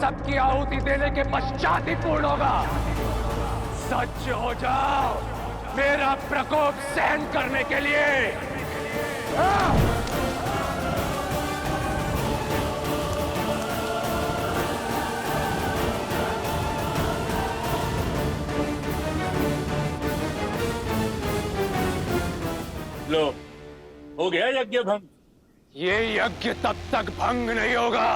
सबकी आहुति देने के पश्चात ही पूर्ण होगा। सच हो जाओ मेरा प्रकोप सहन करने के लिए। लो, हो गया यज्ञ भंग। ये यज्ञ तब तक भंग नहीं होगा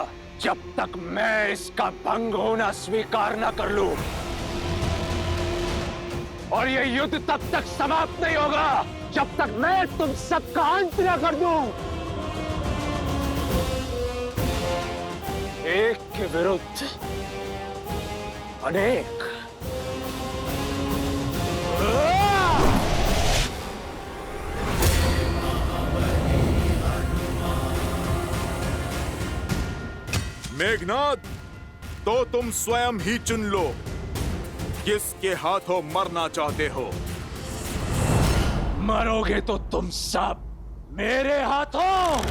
जब तक मैं इसका भंग होना स्वीकार न कर लूं, और ये युद्ध तब तक समाप्त नहीं होगा जब तक मैं तुम सबका अंत न कर दूं। एक के विरुद्ध अनेक। मेघनाद, तो तुम स्वयं ही चुन लो किसके हाथों मरना चाहते हो। मरोगे तो तुम सब मेरे हाथों।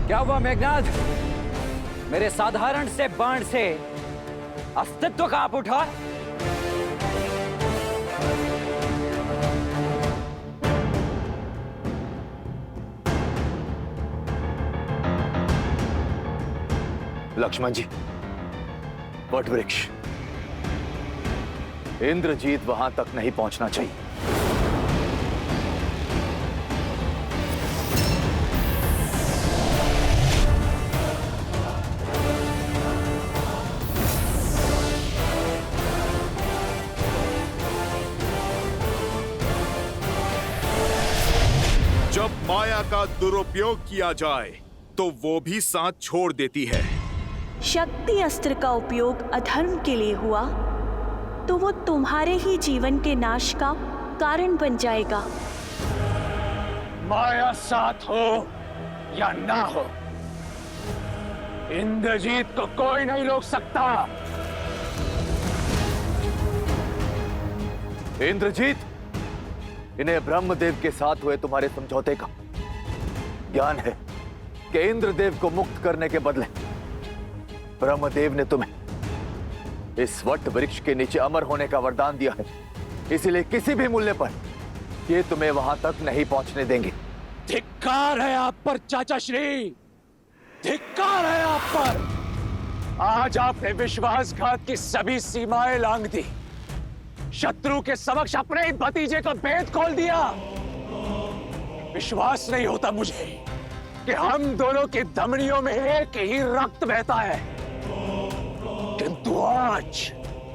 क्या हुआ मेघनाद? मेरे साधारण से बाण से अस्तित्व कांप उठा। लक्ष्मण जी, वट वृक्ष, इंद्रजीत वहां तक नहीं पहुंचना चाहिए। जब माया का दुरुपयोग किया जाए तो वो भी साथ छोड़ देती है। शक्ति अस्त्र का उपयोग अधर्म के लिए हुआ तो वो तुम्हारे ही जीवन के नाश का कारण बन जाएगा। माया साथ हो या ना हो, इंद्रजीत को कोई नहीं रोक सकता। इंद्रजीत, इन्हें ब्रह्मदेव के साथ हुए तुम्हारे समझौते का ज्ञान है कि इंद्रदेव को मुक्त करने के बदले ब्रह्मदेव ने तुम्हें इस वट वृक्ष के नीचे अमर होने का वरदान दिया है। इसलिए किसी भी मूल्य पर ये तुम्हें वहां तक नहीं पहुंचने देंगे। धिक्कार है आप पर चाचा श्री, धिक्कार है आप पर। आज आपने विश्वासघात की सभी सीमाएं लांघ दी, शत्रु के समक्ष अपने ही भतीजे का भेद खोल दिया। विश्वास नहीं होता मुझे कि हम दोनों की धमनियों में एक ही रक्त बहता है, किंतु आज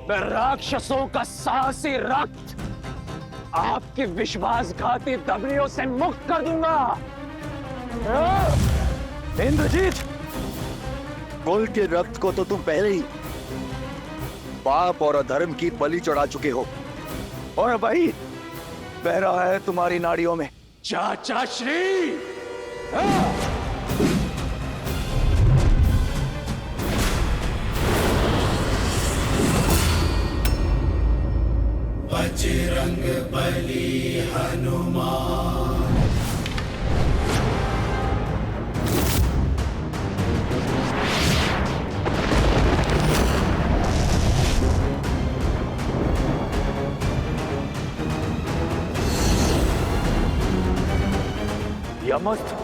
मैं राक्षसों का साहसी रक्त आपकी विश्वासघाती धमनियों से मुक्त कर दूंगा। इंद्रजीत, कुल के रक्त को तो तुम पहले ही पाप और अधर्म की बलि चढ़ा चुके हो, और भाई बह रहा है तुम्हारी नाड़ियों में। चाचा श्री, बजरंग बली हनुमान। यमस्त,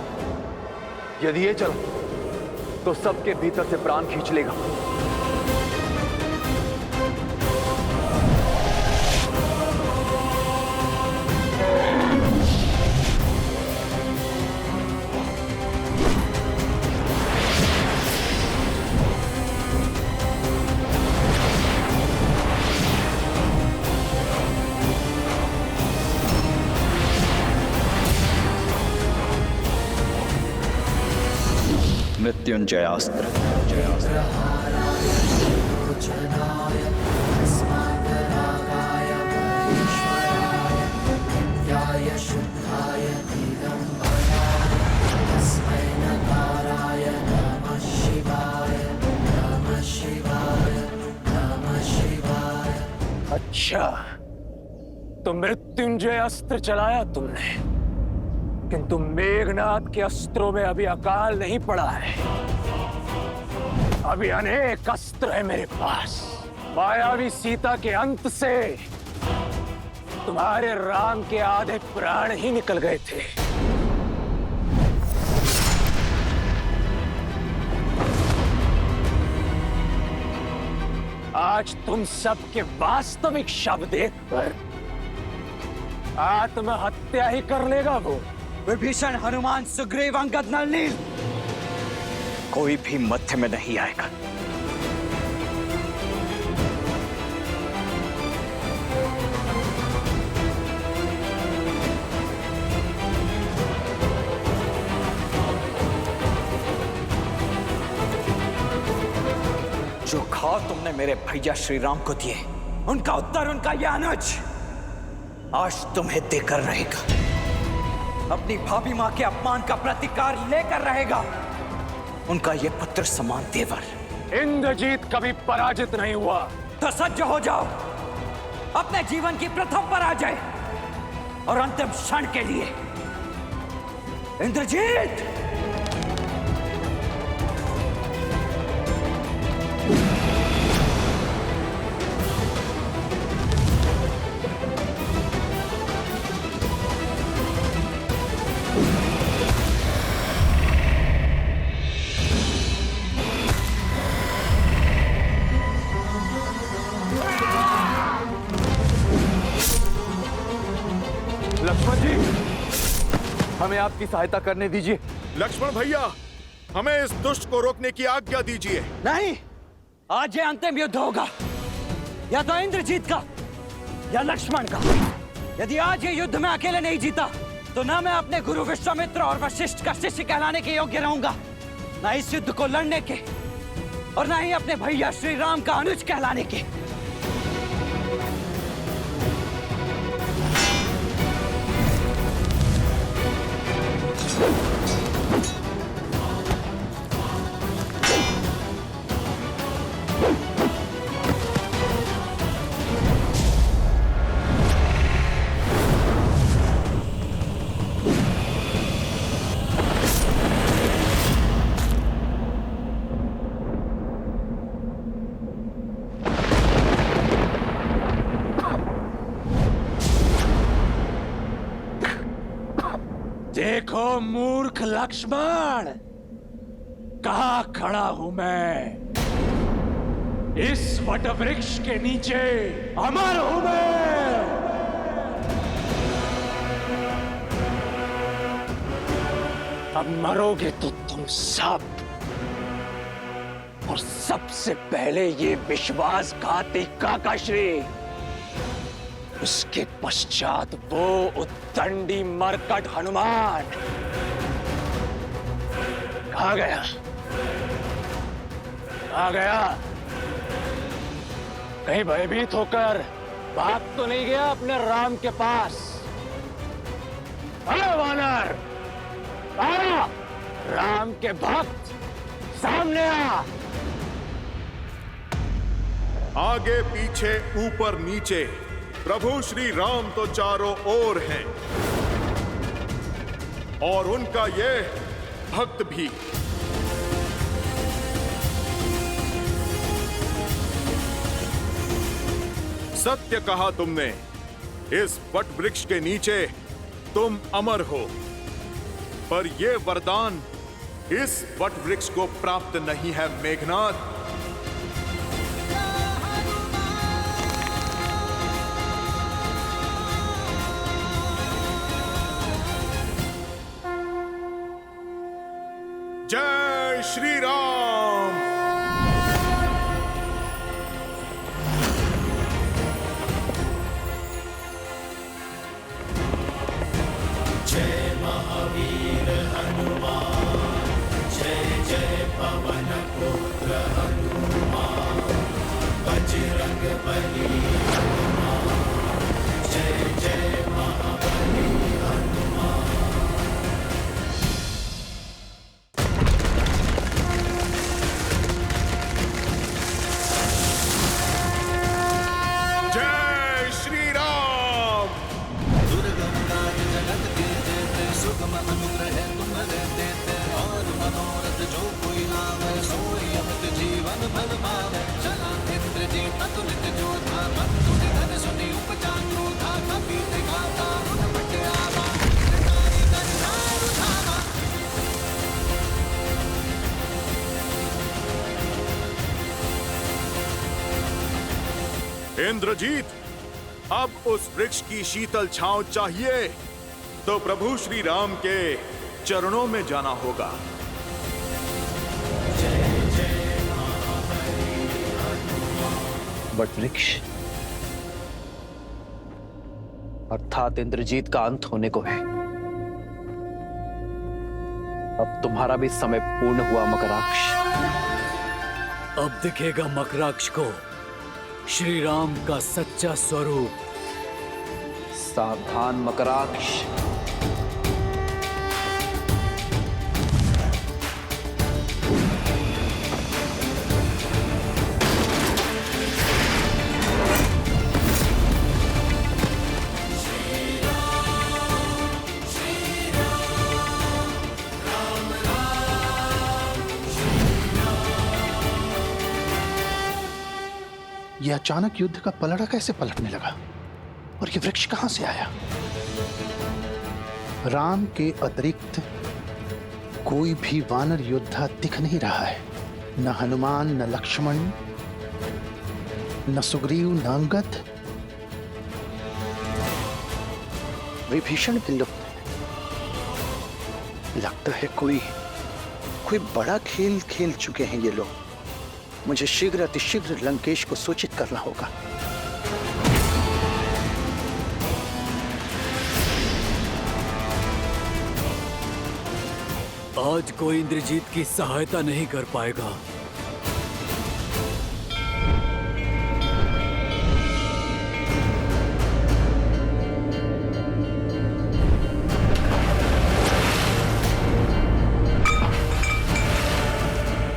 यदि ये चलो तो सबके भीतर से प्राण खींच लेगा। मृत्युंजयास्त्र। अच्छा, तो मृत्युंजय अस्त्र चलाया तुमने, किंतु मेघनाद के अस्त्रों में अभी अकाल नहीं पड़ा है। अभी अनेक अस्त्र है मेरे पास। मायावी सीता के अंत से तुम्हारे राम के आधे प्राण ही निकल गए थे। आज तुम सबके वास्तविक शव देखकर आत्महत्या ही कर लेगा वो। विभीषण, हनुमान, सुग्रीव, अंगद, नल, नील, कोई भी मध्य में नहीं आएगा। जो घाव तुमने मेरे भैया श्री राम को दिए, उनका उत्तर उनका यह अनुज आज तुम्हें देकर रहेगा। अपनी भाभी मां के अपमान का प्रतिकार लेकर रहेगा उनका यह पुत्र समान देवर। इंद्रजीत कभी पराजित नहीं हुआ। तो सज्ज हो जाओ अपने जीवन की प्रथम पराजय और अंतिम क्षण के लिए। इंद्रजीत! लक्ष्मण जी, हमें आपकी सहायता करने दीजिए। लक्ष्मण भैया, हमें इस दुष्ट को रोकने की आज्ञा दीजिए। नहीं, आज ये अंतिम युद्ध होगा, या तो इंद्रजीत का या लक्ष्मण का। यदि आज ये युद्ध में अकेले नहीं जीता तो ना मैं अपने गुरु विश्वामित्र और वशिष्ठ का शिष्य कहलाने के योग्य रहूंगा, ना इस युद्ध को लड़ने के, और ना ही अपने भैया श्री राम का अनुज कहलाने के। देखो मूर्ख लक्ष्मण, कहाँ खड़ा हूं मैं। इस वटवृक्ष के नीचे अमर हूं मैं। अब मरोगे तो तुम सब, और सबसे पहले ये विश्वासघाती काकाश्री, उसके पश्चात वो उद्दंडी मरकट हनुमान। कहाँ गया? कहाँ गया? कहीं भयभीत होकर भाग तो नहीं गया अपने राम के पास? अरे वानर, आ! राम के भक्त सामने आ। आगे पीछे ऊपर नीचे प्रभु श्री राम तो चारों ओर हैं, और उनका ये भक्त भी। सत्य कहा तुमने, इस वट वृक्ष के नीचे तुम अमर हो, पर यह वरदान इस वट वृक्ष को प्राप्त नहीं है मेघनाद। जय श्री राम। जय महावीर हनुमान, जय जय पवन पुत्र हनुमान, बजरंग बली हनुमान, जय जय महाबली हनुमान। जय श्री राम। सुगम अनुग्रह तुम्हारे देते और मनोरथ जो कोई लावे सोई अमित जीवन फल पावे। चला इंद्रजीत अतुलित योद्धा बंधु निधन सुनी उपजा क्रोधा कपि दिखाता उन बटे आवा नारी कंधार उठावा। इंद्रजीत, अब उस वृक्ष की शीतल छांव चाहिए तो प्रभु श्री राम के चरणों में जाना होगा। वट वृक्ष अर्थात इंद्रजीत का अंत होने को है। अब तुम्हारा भी समय पूर्ण हुआ मकराक्ष। अब दिखेगा मकराक्ष को श्री राम का सच्चा स्वरूप। सावधान मकराक्ष। यह अचानक युद्ध का पलड़ा कैसे पलटने लगा और यह वृक्ष कहां से आया? राम के अतिरिक्त कोई भी वानर योद्धा दिख नहीं रहा है। न हनुमान, न लक्ष्मण, न सुग्रीव, न अंगद। विभीषण भी लुप्त है। लगता है कोई बड़ा खेल खेल चुके हैं ये लोग। मुझे शीघ्र अतिशीघ्र लंकेश को सूचित करना होगा। आज कोई इंद्रजीत की सहायता नहीं कर पाएगा।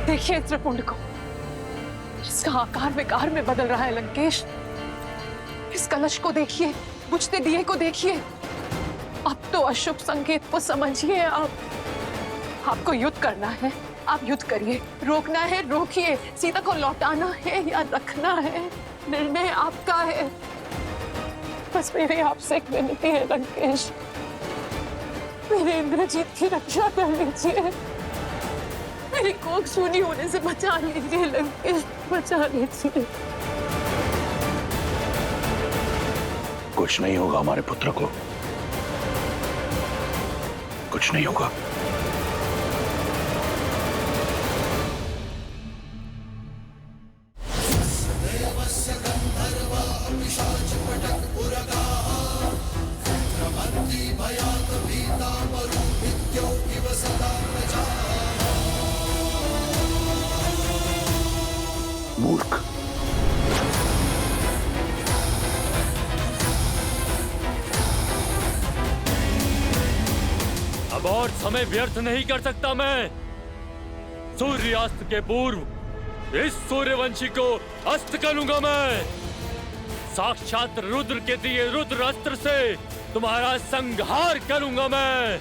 देखिए त्रिपुंड को, इसका आकार विकार में बदल रहा है लंकेश। इस कलश को देखिए, बुझते दिए को देखिए। अब तो अशुभ संकेत को समझिए। आपको युद्ध करना है, आप युद्ध करिए। रोकना है रोकिए। सीता को लौटाना है या रखना है, निर्णय आपका है। बस मेरी आपसे एक विनती है लंकेश, मेरे इंद्रजीत की रक्षा कर लीजिए। मेरी कोख सूनी होने से बचा लीजिए लंकेश, बचा लीजिए। कुछ नहीं होगा हमारे पुत्र को, कुछ नहीं होगा। मूर्ख, अब और समय व्यर्थ नहीं कर सकता मैं। सूर्यास्त के पूर्व इस सूर्यवंशी को अस्त करूंगा मैं। साक्षात रुद्र के दिए रुद्र अस्त्र से तुम्हारा संहार करूंगा मैं।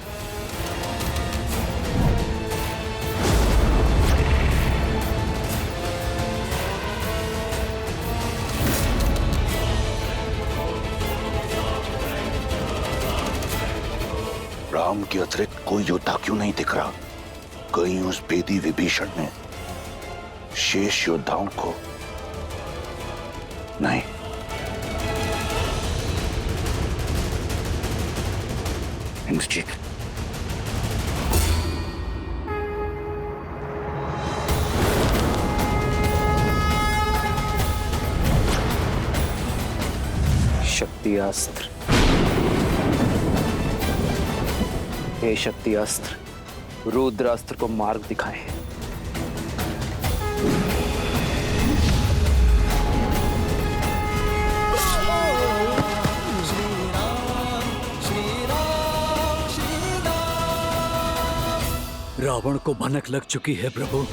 राम के अतिरिक्त कोई योद्धा क्यों नहीं दिख रहा? कहीं उस बेदी विभीषण ने शेष योद्धाओं को नहीं। इंद्रजीत, शक्ति अस्त्र। हे शक्ति अस्त्र, रुद्र अस्त्र को मार्ग दिखाएं। रावण को भनक लग चुकी है प्रभु।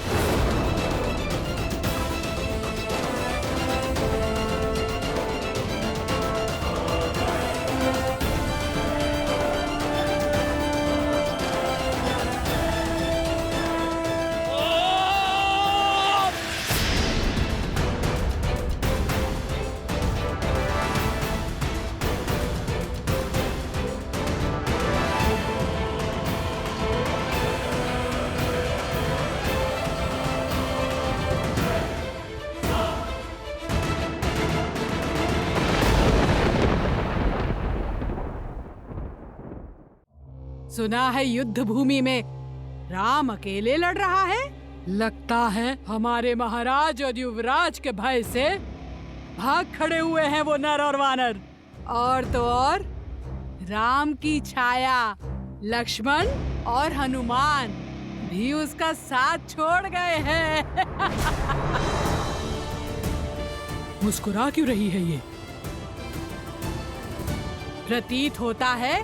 सुना है युद्ध भूमि में राम अकेले लड़ रहा है। लगता है हमारे महाराज और युवराज के भय से भाग खड़े हुए हैं वो नर और वानर। और तो और राम की छाया लक्ष्मण और हनुमान भी उसका साथ छोड़ गए हैं। मुस्कुरा क्यों रही है ये? प्रतीत होता है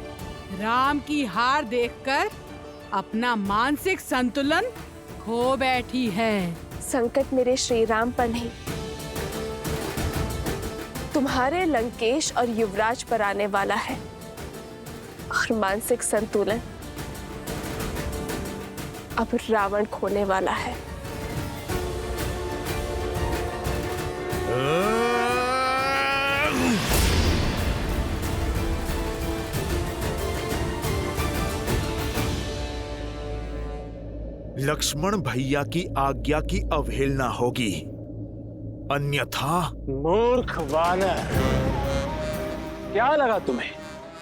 राम की हार देखकर अपना मानसिक संतुलन खो बैठी है। संकट मेरे श्री राम पर नहीं, तुम्हारे लंकेश और युवराज पर आने वाला है। और मानसिक संतुलन अब रावण खोने वाला है। लक्ष्मण भैया की आज्ञा की अवहेलना होगी, अन्यथा। मूर्ख वानर, क्या लगा तुम्हें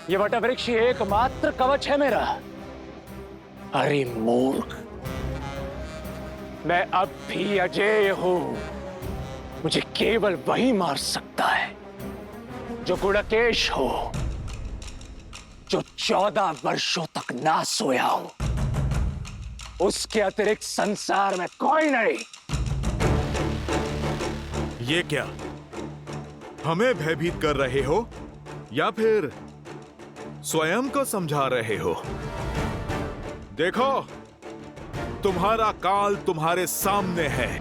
ये वटवृक्ष एकमात्र कवच है मेरा? अरे मूर्ख, मैं अब भी अजेय हूं। मुझे केवल वही मार सकता है जो गुड़केश हो, जो 14 वर्षों तक ना सोया हो। उसके अतिरिक्त संसार में कोई नहीं। ये क्या हमें भयभीत कर रहे हो या फिर स्वयं को समझा रहे हो? देखो, तुम्हारा काल तुम्हारे सामने है।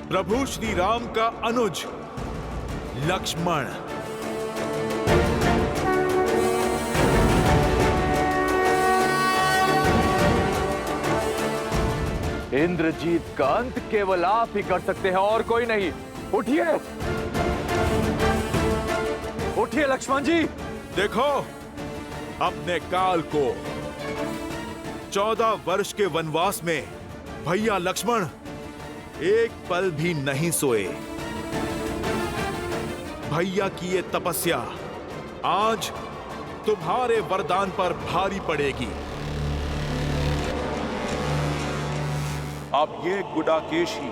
प्रभु श्री राम का अनुज लक्ष्मण। इंद्रजीत का अंत केवल आप ही कर सकते हैं और कोई नहीं। उठिए, उठिए लक्ष्मण जी। देखो, अपने काल को 14 वर्ष के वनवास में भैया लक्ष्मण एक पल भी नहीं सोए। भैया की ये तपस्या आज तुम्हारे वरदान पर भारी पड़ेगी। अब ये गुडाकेश ही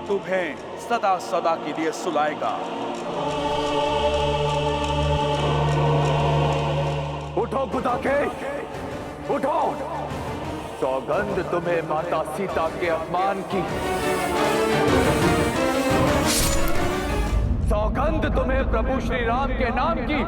तुम्हें सदा सदा के लिए सुलाएगा। उठो गुडाकेश, उठो। सौगंध तुम्हें माता सीता के अपमान की, सौगंध तुम्हें प्रभु श्री राम के नाम की।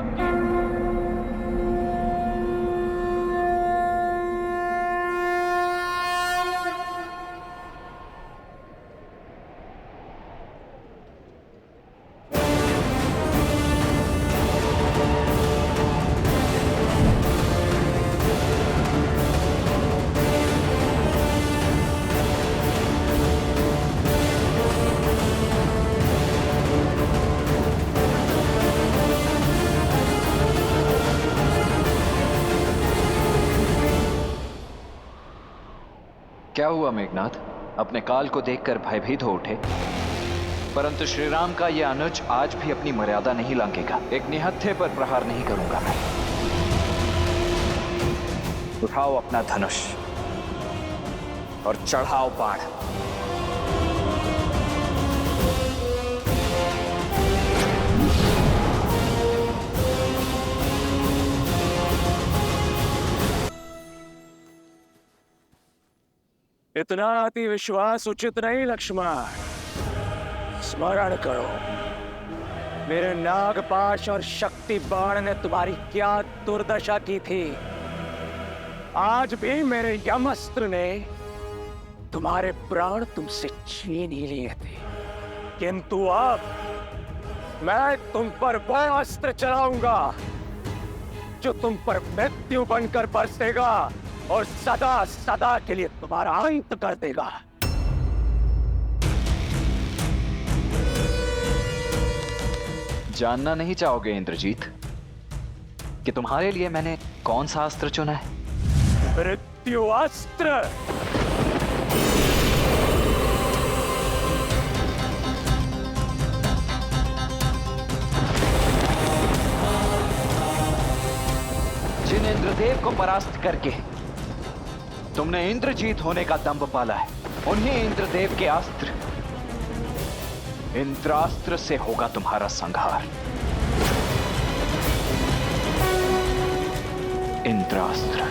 क्या हुआ मेघनाथ? अपने काल को देखकर भयभीत हो उठे। परंतु श्रीराम का यह अनुज आज भी अपनी मर्यादा नहीं लांघेगा। एक निहत्थे पर प्रहार नहीं करूंगा मैं। उठाओ अपना धनुष और चढ़ाओ बाण। इतना अति विश्वास उचित नहीं लक्ष्मण। स्मरण करो, मेरे नागपाश और शक्ति बाण ने तुम्हारी क्या दुर्दशा की थी। आज भी मेरे यमअस्त्र ने तुम्हारे प्राण तुमसे छीन ही लिए थे, किंतु अब मैं तुम पर वह अस्त्र चलाऊंगा जो तुम पर मृत्यु बनकर बरसेगा और सदा सदा के लिए तुम्हारा अंत कर देगा। जानना नहीं चाहोगे इंद्रजीत कि तुम्हारे लिए मैंने कौन सा अस्त्र चुना है? मृत्यु अस्त्र। जिन इंद्रदेव को परास्त करके तुमने इंद्रजीत होने का दंभ पाला है, उन्हीं इंद्रदेव के अस्त्र इंद्रास्त्र से होगा तुम्हारा संहार। इंद्रास्त्र।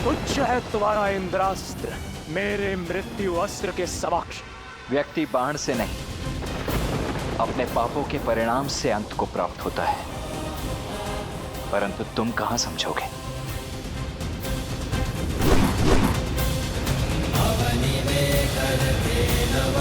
तुच्छ है तुम्हारा इंद्रास्त्र मेरे मृत्यु अस्त्र के समक्ष। व्यक्ति बाण से नहीं, अपने पापों के परिणाम से अंत को प्राप्त होता है, परंतु तुम कहां समझोगे? अवनि में करके नव